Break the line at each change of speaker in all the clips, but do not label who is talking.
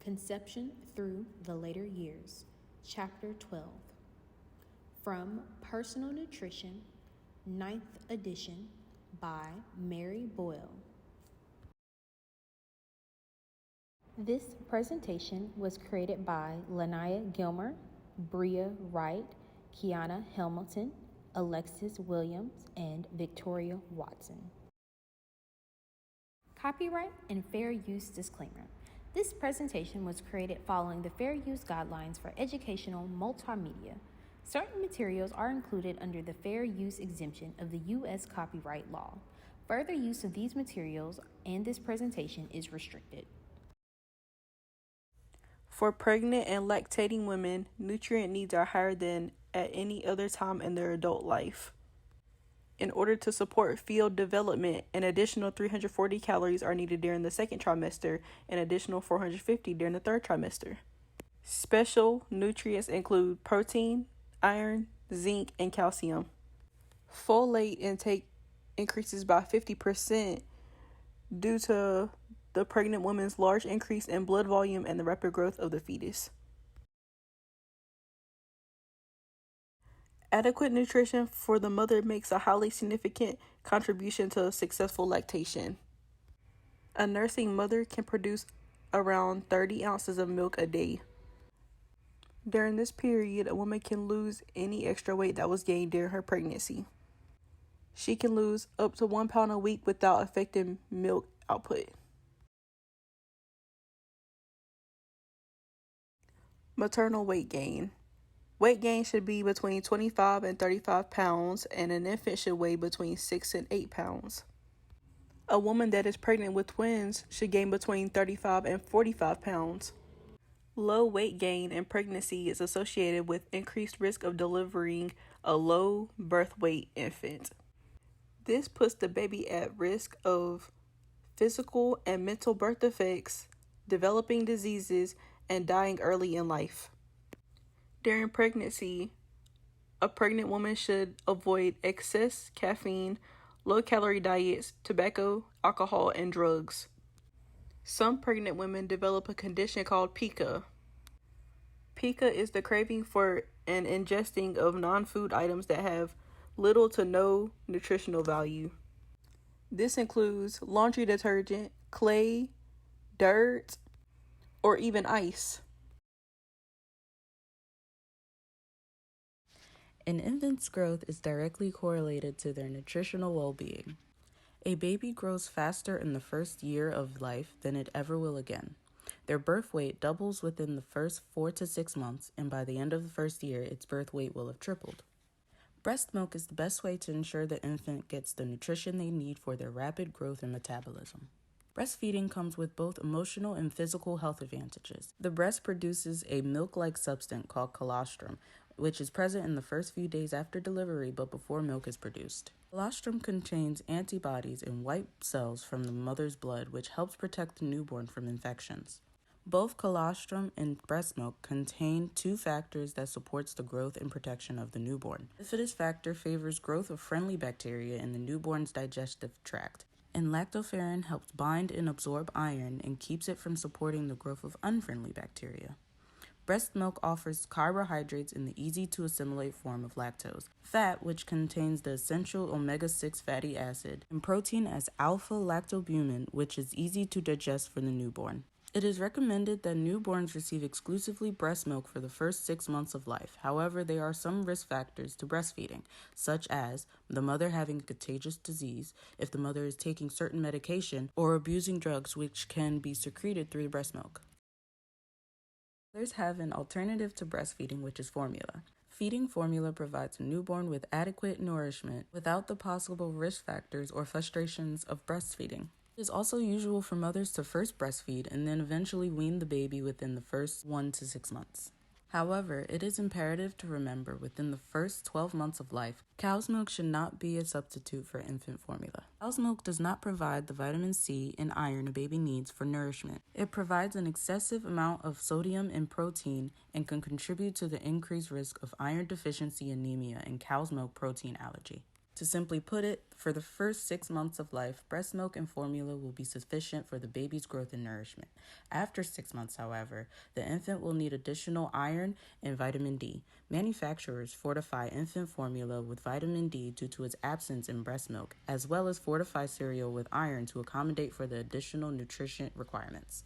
Conception Through the Later Years, Chapter 12. From Personal Nutrition, 9th edition, by Mary Boyle. This presentation was created by Lania Gilmer, Bria Wright, Kiana Hamilton, Alexis Williams, and Victoria Watson. Copyright and Fair Use Disclaimer. This presentation was created following the Fair Use Guidelines for Educational Multimedia. Certain materials are included under the Fair Use exemption of the U.S. copyright law. Further use of these materials and this presentation is restricted.
For pregnant and lactating women, nutrient needs are higher than at any other time in their adult life. In order to support fetal development, an additional 340 calories are needed during the second trimester and an additional 450 during the third trimester. Special nutrients include protein, iron, zinc, and calcium. Folate intake increases by 50% due to the pregnant woman's large increase in blood volume and the rapid growth of the fetus. Adequate nutrition for the mother makes a highly significant contribution to successful lactation. A nursing mother can produce around 30 ounces of milk a day. During this period, a woman can lose any extra weight that was gained during her pregnancy. She can lose up to 1 pound a week without affecting milk output. Maternal weight gain. Weight gain should be between 25 and 35 pounds, and an infant should weigh between 6 and 8 pounds. A woman that is pregnant with twins should gain between 35 and 45 pounds. Low weight gain in pregnancy is associated with increased risk of delivering a low birth weight infant. This puts the baby at risk of physical and mental birth defects, developing diseases, and dying early in life. During pregnancy, a pregnant woman should avoid excess caffeine, low-calorie diets, tobacco, alcohol, and drugs. Some pregnant women develop a condition called pica. Pica is the craving for and ingesting of non-food items that have little to no nutritional value. This includes laundry detergent, clay, dirt, or even ice.
An infant's growth is directly correlated to their nutritional well-being. A baby grows faster in the first year of life than it ever will again. Their birth weight doubles within the first 4 to 6 months, and by the end of the first year, its birth weight will have tripled. Breast milk is the best way to ensure the infant gets the nutrition they need for their rapid growth and metabolism. Breastfeeding comes with both emotional and physical health advantages. The breast produces a milk-like substance called colostrum, which is present in the first few days after delivery but before milk is produced. Colostrum contains antibodies and white cells from the mother's blood, which helps protect the newborn from infections. Both colostrum and breast milk contain 2 factors that supports the growth and protection of the newborn. The bifidus factor favors growth of friendly bacteria in the newborn's digestive tract, and lactoferrin helps bind and absorb iron and keeps it from supporting the growth of unfriendly bacteria. Breast milk offers carbohydrates in the easy-to-assimilate form of lactose, fat, which contains the essential omega-6 fatty acid, and protein as alpha-lactalbumin, which is easy to digest for the newborn. It is recommended that newborns receive exclusively breast milk for the first 6 months of life. However, there are some risk factors to breastfeeding, such as the mother having a contagious disease, if the mother is taking certain medication, or abusing drugs which can be secreted through the breast milk. Mothers have an alternative to breastfeeding, which is formula. Feeding formula provides a newborn with adequate nourishment without the possible risk factors or frustrations of breastfeeding. It is also usual for mothers to first breastfeed and then eventually wean the baby within the first 1 to 6 months. However, it is imperative to remember within the first 12 months of life, cow's milk should not be a substitute for infant formula. Cow's milk does not provide the vitamin C and iron a baby needs for nourishment. It provides an excessive amount of sodium and protein and can contribute to the increased risk of iron deficiency anemia and cow's milk protein allergy. To simply put it, for the first 6 months of life, breast milk and formula will be sufficient for the baby's growth and nourishment. After 6 months, however, the infant will need additional iron and vitamin D. Manufacturers fortify infant formula with vitamin D due to its absence in breast milk, as well as fortify cereal with iron to accommodate for the additional nutrition requirements.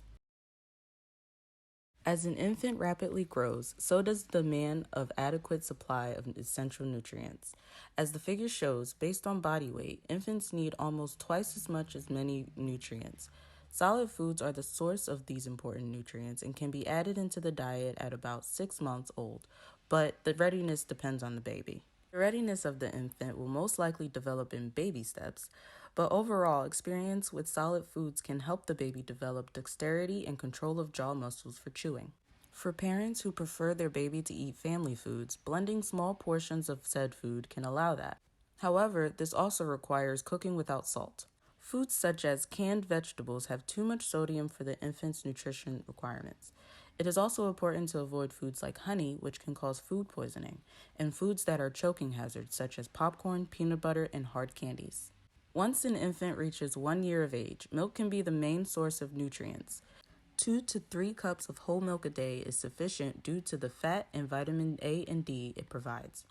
As an infant rapidly grows, so does the demand of adequate supply of essential nutrients. As the figure shows, based on body weight, infants need almost twice as much as many nutrients. Solid foods are the source of these important nutrients and can be added into the diet at about 6 months old, but the readiness depends on the baby. The readiness of the infant will most likely develop in baby steps, but overall, experience with solid foods can help the baby develop dexterity and control of jaw muscles for chewing. For parents who prefer their baby to eat family foods, blending small portions of said food can allow that. However, this also requires cooking without salt. Foods such as canned vegetables have too much sodium for the infant's nutrition requirements. It is also important to avoid foods like honey, which can cause food poisoning, and foods that are choking hazards, such as popcorn, peanut butter, and hard candies. Once an infant reaches 1 year of age, milk can be the main source of nutrients. 2 to 3 cups of whole milk a day is sufficient due to the fat and vitamin A and D it provides.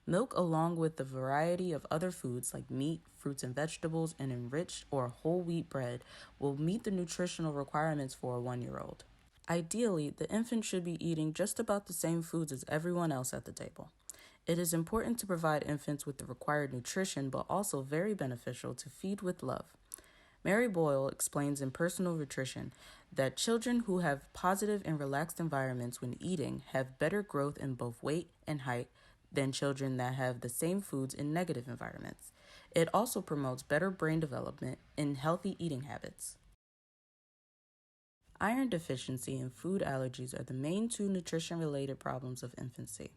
Milk, along with the variety of other foods like meat, fruits and vegetables, and enriched or whole wheat bread, will meet the nutritional requirements for a 1-year-old. Ideally, the infant should be eating just about the same foods as everyone else at the table. It is important to provide infants with the required nutrition, but also very beneficial to feed with love. Mary Boyle explains in Personal Nutrition that children who have positive and relaxed environments when eating have better growth in both weight and height than children that have the same foods in negative environments. It also promotes better brain development and healthy eating habits. Iron deficiency and food allergies are the main 2 nutrition-related problems of infancy.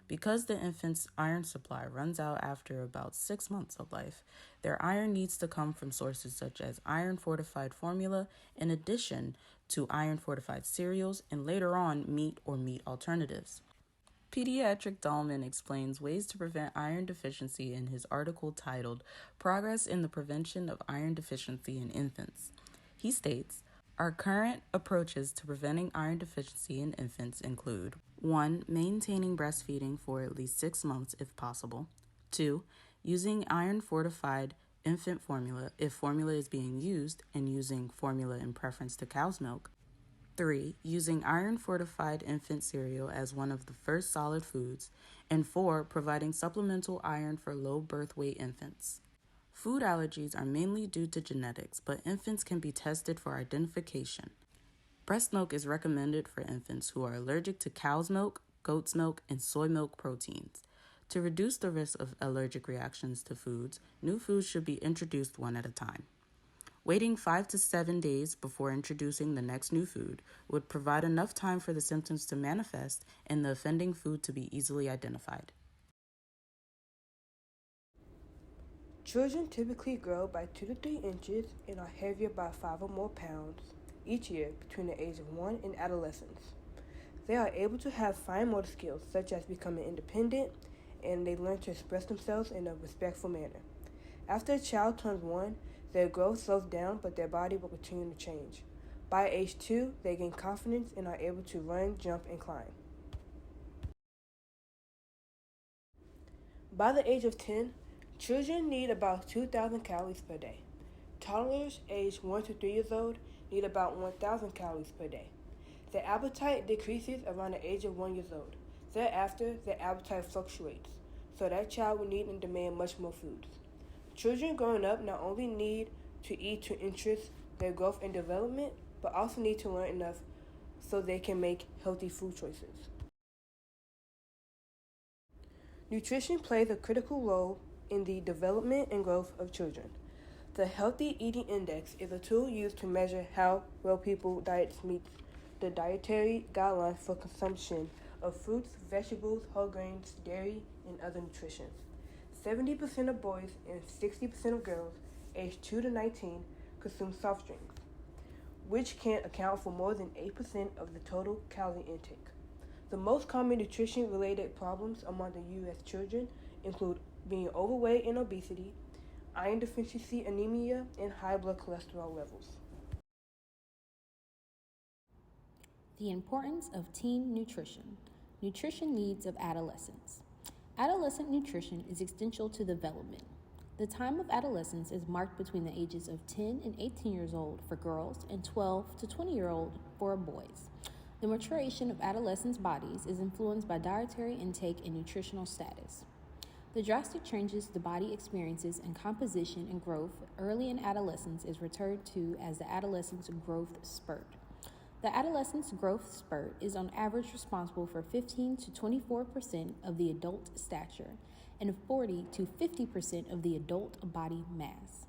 Because the infant's iron supply runs out after about 6 months of life, their iron needs to come from sources such as iron-fortified formula, in addition to iron-fortified cereals, and later on, meat or meat alternatives. Pediatric Dahlman explains ways to prevent iron deficiency in his article titled Progress in the Prevention of Iron Deficiency in Infants. He states, our current approaches to preventing iron deficiency in infants include 1. Maintaining breastfeeding for at least 6 months if possible. 2. Using iron-fortified infant formula if formula is being used and using formula in preference to cow's milk. 3. Using iron-fortified infant cereal as one of the first solid foods. And 4. Providing supplemental iron for low birth weight infants. Food allergies are mainly due to genetics, but infants can be tested for identification. Breast milk is recommended for infants who are allergic to cow's milk, goat's milk, and soy milk proteins. To reduce the risk of allergic reactions to foods, new foods should be introduced one at a time. Waiting 5 to 7 days before introducing the next new food would provide enough time for the symptoms to manifest and the offending food to be easily identified.
Children typically grow by 2 to 3 inches and are heavier by 5 or more pounds each year between the age of 1 and adolescence. They are able to have fine motor skills such as becoming independent, and they learn to express themselves in a respectful manner. After a child turns 1, their growth slows down, but their body will continue to change. By age 2, they gain confidence and are able to run, jump, and climb. By the age of 10, children need about 2,000 calories per day. Toddlers aged 1 to 3 years old need about 1,000 calories per day. Their appetite decreases around the age of 1 year old. Thereafter, their appetite fluctuates, so that child will need and demand much more foods. Children growing up not only need to eat to interest their growth and development, but also need to learn enough so they can make healthy food choices. Nutrition plays a critical role in the development and growth of children. The Healthy Eating Index is a tool used to measure how well people's diets meet the dietary guidelines for consumption of fruits, vegetables, whole grains, dairy, and other nutrition. 70% of boys and 60% of girls aged 2 to 19 consume soft drinks, which can account for more than 8% of the total calorie intake. The most common nutrition-related problems among the U.S. children include being overweight and obesity, iron deficiency anemia, and high blood cholesterol levels.
The importance of teen nutrition. Nutrition needs of adolescents. Adolescent nutrition is essential to development. The time of adolescence is marked between the ages of 10 and 18 years old for girls and 12 to 20-year-old for boys. The maturation of adolescents' bodies is influenced by dietary intake and nutritional status. The drastic changes the body experiences in composition and growth early in adolescence is referred to as the adolescence growth spurt. The adolescence growth spurt is on average responsible for 15 to 24% of the adult stature and 40 to 50% of the adult body mass.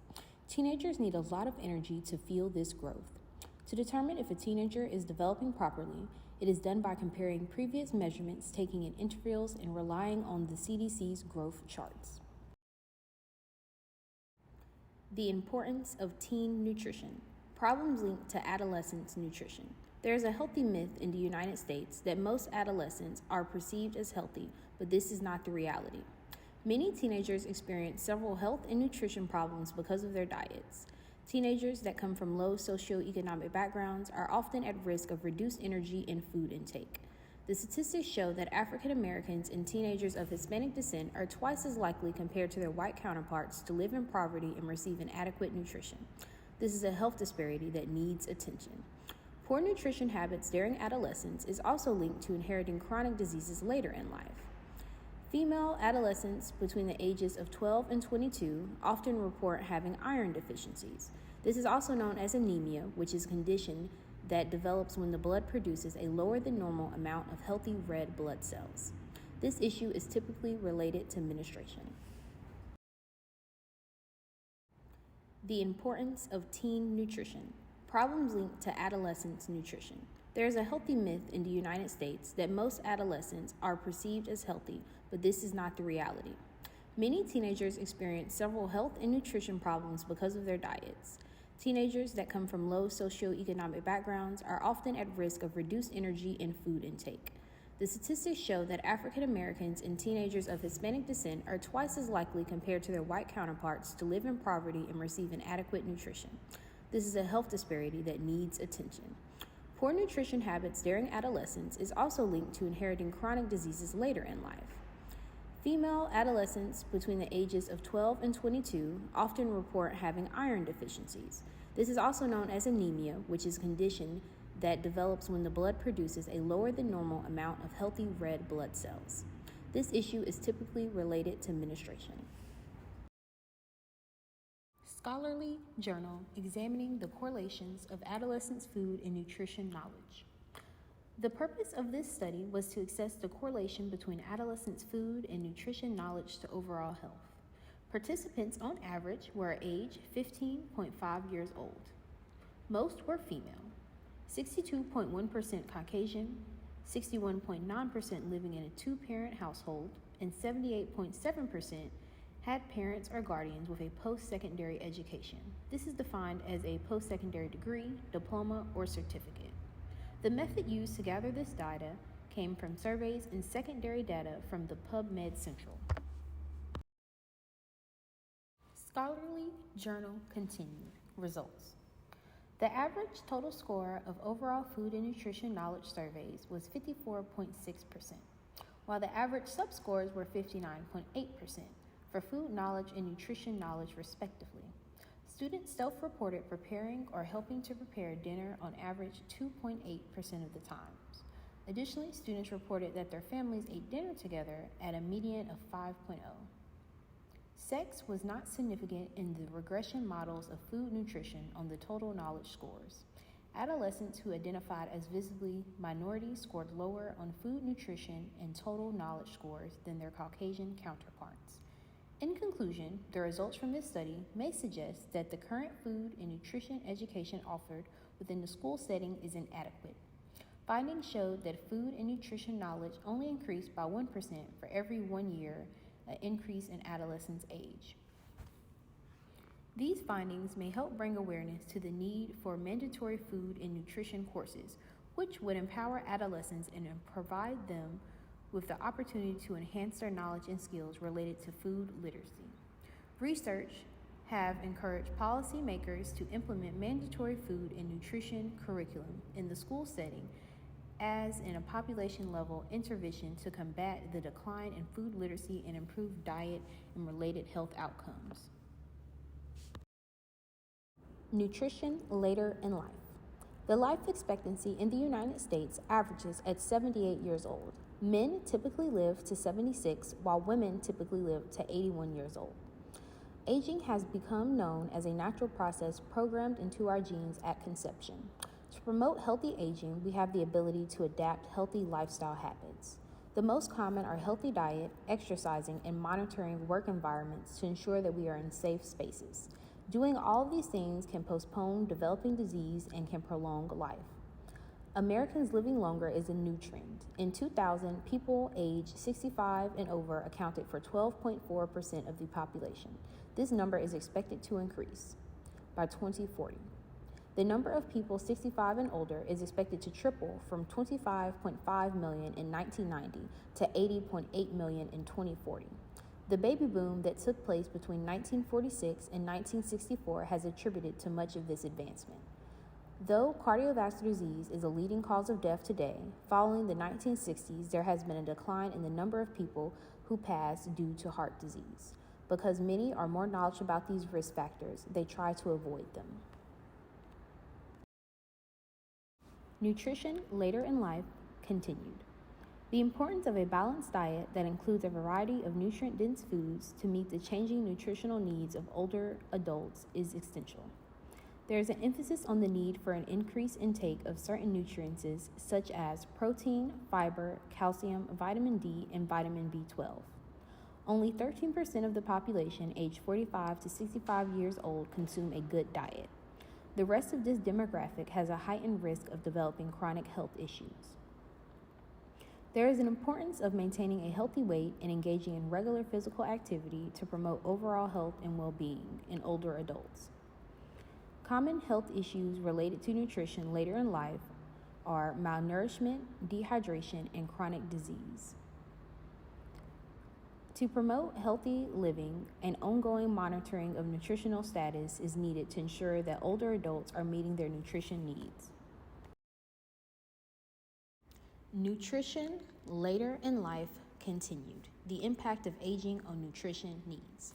Teenagers need a lot of energy to fuel this growth. To determine if a teenager is developing properly, it is done by comparing previous measurements, taking in intervals, and relying on the CDC's growth charts. The importance of teen nutrition. Problems linked to adolescents' nutrition. There is a healthy myth in the United States that most adolescents are perceived as healthy, but this is not the reality. Many teenagers experience several health and nutrition problems because of their diets. Teenagers that come from low socioeconomic backgrounds are often at risk of reduced energy and food intake. The statistics show that African Americans and teenagers of Hispanic descent are twice as likely compared to their white counterparts to live in poverty and receive inadequate nutrition. This is a health disparity that needs attention. Poor nutrition habits during adolescence is also linked to inheriting chronic diseases later in life. Female adolescents between the ages of 12 and 22 often report having iron deficiencies. This is also known as anemia, which is a condition that develops when the blood produces a lower than normal amount of healthy red blood cells. This issue is typically related to menstruation. The importance of teen nutrition. Problems linked to adolescents' nutrition. There is a healthy myth in the United States that most adolescents are perceived as healthy, but this is not the reality. Many teenagers experience several health and nutrition problems because of their diets. Teenagers that come from low socioeconomic backgrounds are often at risk of reduced energy and food intake. The statistics show that African Americans and teenagers of Hispanic descent are twice as likely compared to their white counterparts to live in poverty and receive inadequate nutrition. This is a health disparity that needs attention. Poor nutrition habits during adolescence is also linked to inheriting chronic diseases later in life. Female adolescents between the ages of 12 and 22 often report having iron deficiencies. This is also known as anemia, which is a condition that develops when the blood produces a lower than normal amount of healthy red blood cells. This issue is typically related to menstruation. Scholarly Journal examining the correlations of adolescents' food and nutrition knowledge. The purpose of this study was to assess the correlation between adolescents' food and nutrition knowledge to overall health. Participants on average were age 15.5 years old. Most were female, 62.1% Caucasian, 61.9% living in a two-parent household, and 78.7% had parents or guardians with a post-secondary education. This is defined as a post-secondary degree, diploma, or certificate. The method used to gather this data came from surveys and secondary data from the PubMed Central. Scholarly Journal continued. Results. The average total score of overall food and nutrition knowledge surveys was 54.6%, while the average subscores were 59.8% for food knowledge and nutrition knowledge respectively. Students self-reported preparing or helping to prepare dinner on average 2.8% of the times. Additionally, students reported that their families ate dinner together at a median of 5.0. Sex was not significant in the regression models of food nutrition on the total knowledge scores. Adolescents who identified as visibly minority scored lower on food nutrition and total knowledge scores than their Caucasian counterparts. In conclusion, the results from this study may suggest that the current food and nutrition education offered within the school setting is inadequate. Findings showed that food and nutrition knowledge only increased by 1% for every 1 year, an increase in adolescents' age. These findings may help bring awareness to the need for mandatory food and nutrition courses, which would empower adolescents and provide them with the opportunity to enhance their knowledge and skills related to food literacy. Research have encouraged policymakers to implement mandatory food and nutrition curriculum in the school setting as in a population-level intervention to combat the decline in food literacy and improve diet and related health outcomes. Nutrition later in life. The life expectancy in the United States averages at 78 years old. Men typically live to 76, while women typically live to 81 years old. Aging has become known as a natural process programmed into our genes at conception. To promote healthy aging, we have the ability to adapt healthy lifestyle habits. The most common are healthy diet, exercising, and monitoring work environments to ensure that we are in safe spaces. Doing all of these things can postpone developing disease and can prolong life. Americans living longer is a new trend. In 2000, people aged 65 and over accounted for 12.4% of the population. This number is expected to increase by 2040. The number of people 65 and older is expected to triple from 25.5 million in 1990 to 80.8 million in 2040. The baby boom that took place between 1946 and 1964 has attributed to much of this advancement. Though cardiovascular disease is a leading cause of death today, following the 1960s, there has been a decline in the number of people who pass due to heart disease. Because many are more knowledgeable about these risk factors, they try to avoid them. Nutrition later in life continued. The importance of a balanced diet that includes a variety of nutrient-dense foods to meet the changing nutritional needs of older adults is essential. There is an emphasis on the need for an increased intake of certain nutrients such as protein, fiber, calcium, vitamin D, and vitamin B12. Only 13% of the population aged 45 to 65 years old consume a good diet. The rest of this demographic has a heightened risk of developing chronic health issues. There is an importance of maintaining a healthy weight and engaging in regular physical activity to promote overall health and well-being in older adults. Common health issues related to nutrition later in life are malnourishment, dehydration, and chronic disease. To promote healthy living, an ongoing monitoring of nutritional status is needed to ensure that older adults are meeting their nutrition needs. Nutrition later in life continued. The impact of aging on nutrition needs.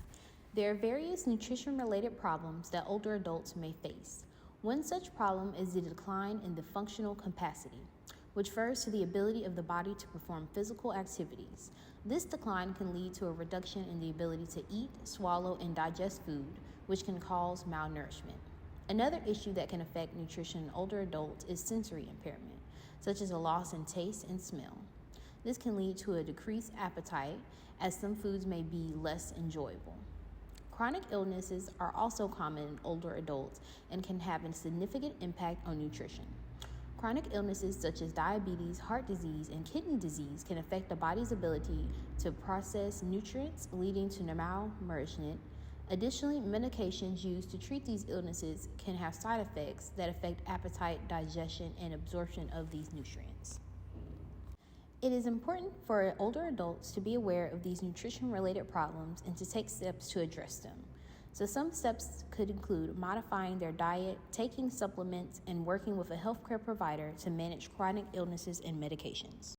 There are various nutrition-related problems that older adults may face. One such problem is the decline in the functional capacity, which refers to the ability of the body to perform physical activities. This decline can lead to a reduction in the ability to eat, swallow, and digest food, which can cause malnourishment. Another issue that can affect nutrition in older adults is sensory impairment, such as a loss in taste and smell. This can lead to a decreased appetite, as some foods may be less enjoyable. Chronic illnesses are also common in older adults and can have a significant impact on nutrition. Chronic illnesses such as diabetes, heart disease, and kidney disease can affect the body's ability to process nutrients, leading to malnourishment. Additionally, medications used to treat these illnesses can have side effects that affect appetite, digestion, and absorption of these nutrients. It is important for older adults to be aware of these nutrition-related problems and to take steps to address them. So some steps could include modifying their diet, taking supplements, and working with a healthcare provider to manage chronic illnesses and medications.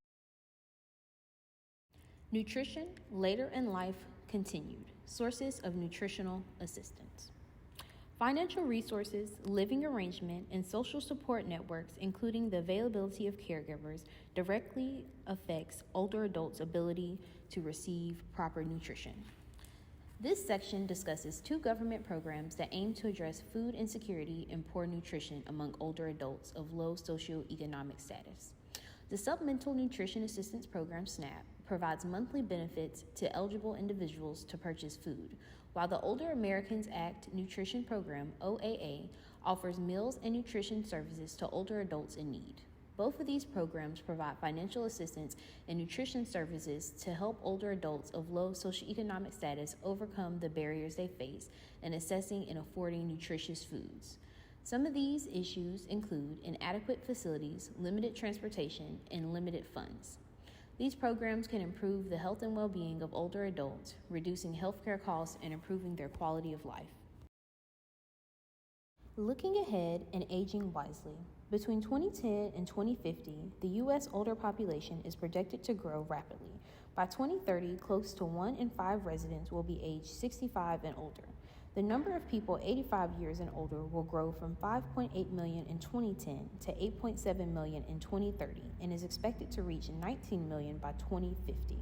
Nutrition later in life continued. Sources of nutritional assistance. Financial resources, living arrangement, and social support networks, including the availability of caregivers, directly affects older adults' ability to receive proper nutrition. This section discusses two government programs that aim to address food insecurity and poor nutrition among older adults of low socioeconomic status. The Supplemental Nutrition Assistance Program, SNAP, provides monthly benefits to eligible individuals to purchase food, while the Older Americans Act Nutrition Program, OAA, offers meals and nutrition services to older adults in need. Both of these programs provide financial assistance and nutrition services to help older adults of low socioeconomic status overcome the barriers they face in accessing and affording nutritious foods. Some of these issues include inadequate facilities, limited transportation, and limited funds. These programs can improve the health and well-being of older adults, reducing healthcare costs and improving their quality of life. Looking ahead and aging wisely. Between 2010 and 2050, the U.S. older population is projected to grow rapidly. By 2030, close to 1 in 5 residents will be aged 65 and older. The number of people 85 years and older will grow from 5.8 million in 2010 to 8.7 million in 2030 and is expected to reach 19 million by 2050.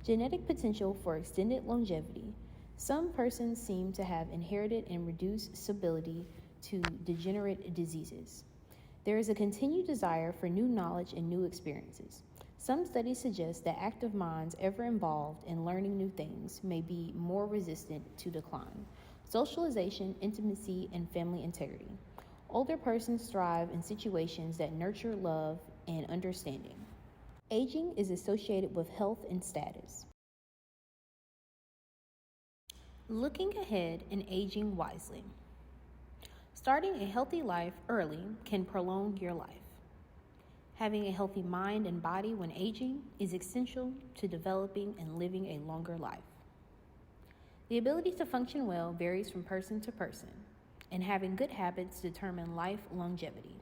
Genetic potential for extended longevity. Some persons seem to have inherited and reduced stability to degenerate diseases. There is a continued desire for new knowledge and new experiences. Some studies suggest that active minds ever involved in learning new things may be more resistant to decline. Socialization, intimacy, and family integrity. Older persons thrive in situations that nurture love and understanding. Aging is associated with health and status. Looking ahead and aging wisely. Starting a healthy life early can prolong your life. Having a healthy mind and body when aging is essential to developing and living a longer life. The ability to function well varies from person to person, and having good habits determine life longevity.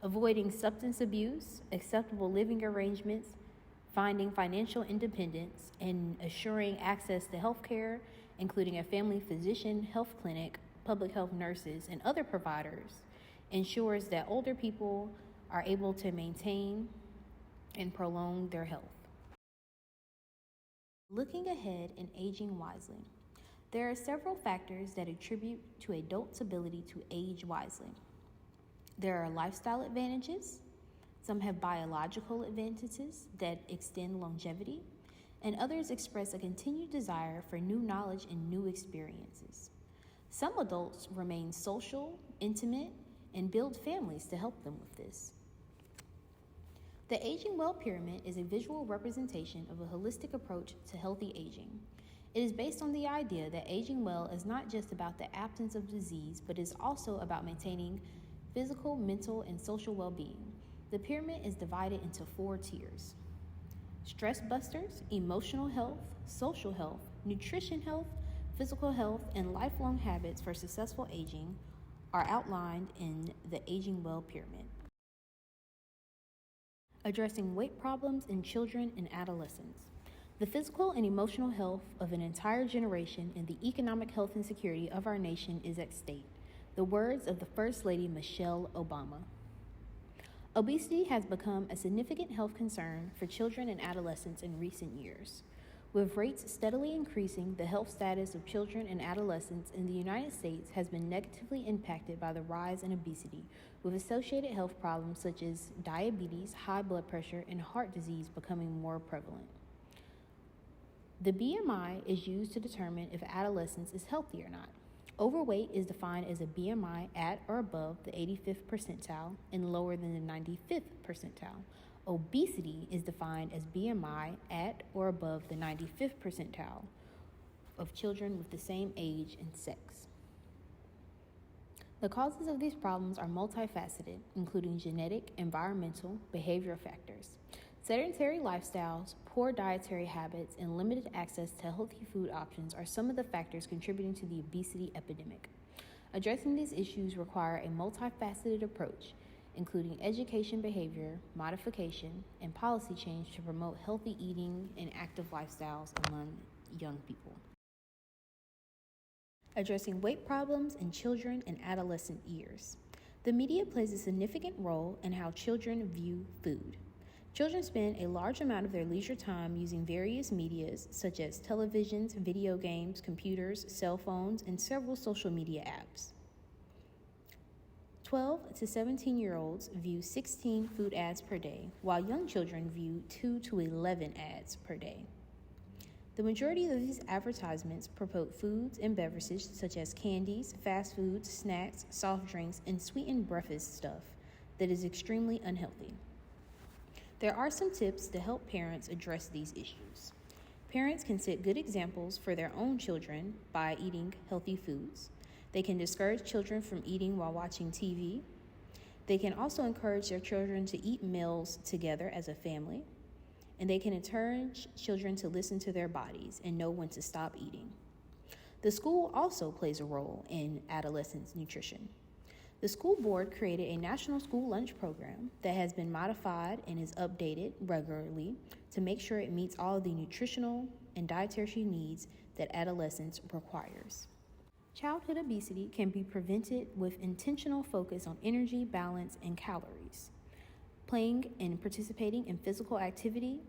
Avoiding substance abuse, acceptable living arrangements, finding financial independence, and assuring access to health care, including a family physician, health clinic, public health nurses, and other providers, ensures that older people are able to maintain and prolong their health. Looking ahead and aging wisely. There are several factors that attribute to adults' ability to age wisely. There are lifestyle advantages. Some have biological advantages that extend longevity, and others express a continued desire for new knowledge and new experiences. Some adults remain social, intimate, and build families to help them with this. The Aging Well Pyramid is a visual representation of a holistic approach to healthy aging. It is based on the idea that aging well is not just about the absence of disease, but is also about maintaining physical, mental, and social well-being. The pyramid is divided into 4 tiers. Stress busters, emotional health, social health, nutrition health, physical health, and lifelong habits for successful aging are outlined in the Aging Well Pyramid. Addressing weight problems in children and adolescents. The physical and emotional health of an entire generation and the economic health and security of our nation is at stake. The words of the First Lady Michelle Obama. Obesity has become a significant health concern for children and adolescents in recent years. With rates steadily increasing, the health status of children and adolescents in the United States has been negatively impacted by the rise in obesity, with associated health problems such as diabetes, high blood pressure, and heart disease becoming more prevalent. The BMI is used to determine if adolescence is healthy or not. Overweight is defined as a BMI at or above the 85th percentile and lower than the 95th percentile. Obesity is defined as BMI at or above the 95th percentile of children with the same age and sex. The causes of these problems are multifaceted, including genetic, environmental, behavioral factors. Sedentary lifestyles, poor dietary habits, and limited access to healthy food options are some of the factors contributing to the obesity epidemic. Addressing these issues require a multifaceted approach, including education behavior, modification, and policy change to promote healthy eating and active lifestyles among young people. Addressing weight problems in children and adolescent years. The media plays a significant role in how children view food. Children spend a large amount of their leisure time using various medias such as televisions, video games, computers, cell phones, and several social media apps. 12 to 17-year-olds view 16 food ads per day, while young children view 2 to 11 ads per day. The majority of these advertisements promote foods and beverages such as candies, fast foods, snacks, soft drinks, and sweetened breakfast stuff that is extremely unhealthy. There are some tips to help parents address these issues. Parents can set good examples for their own children by eating healthy foods. They can discourage children from eating while watching TV. They can also encourage their children to eat meals together as a family. and they can encourage children to listen to their bodies and know when to stop eating. The school also plays a role in adolescents' nutrition. The school board created a national school lunch program that has been modified and is updated regularly to make sure it meets all of the nutritional and dietary needs that adolescence requires. Childhood obesity can be prevented with intentional focus on energy, balance, and calories. Playing and participating in physical activity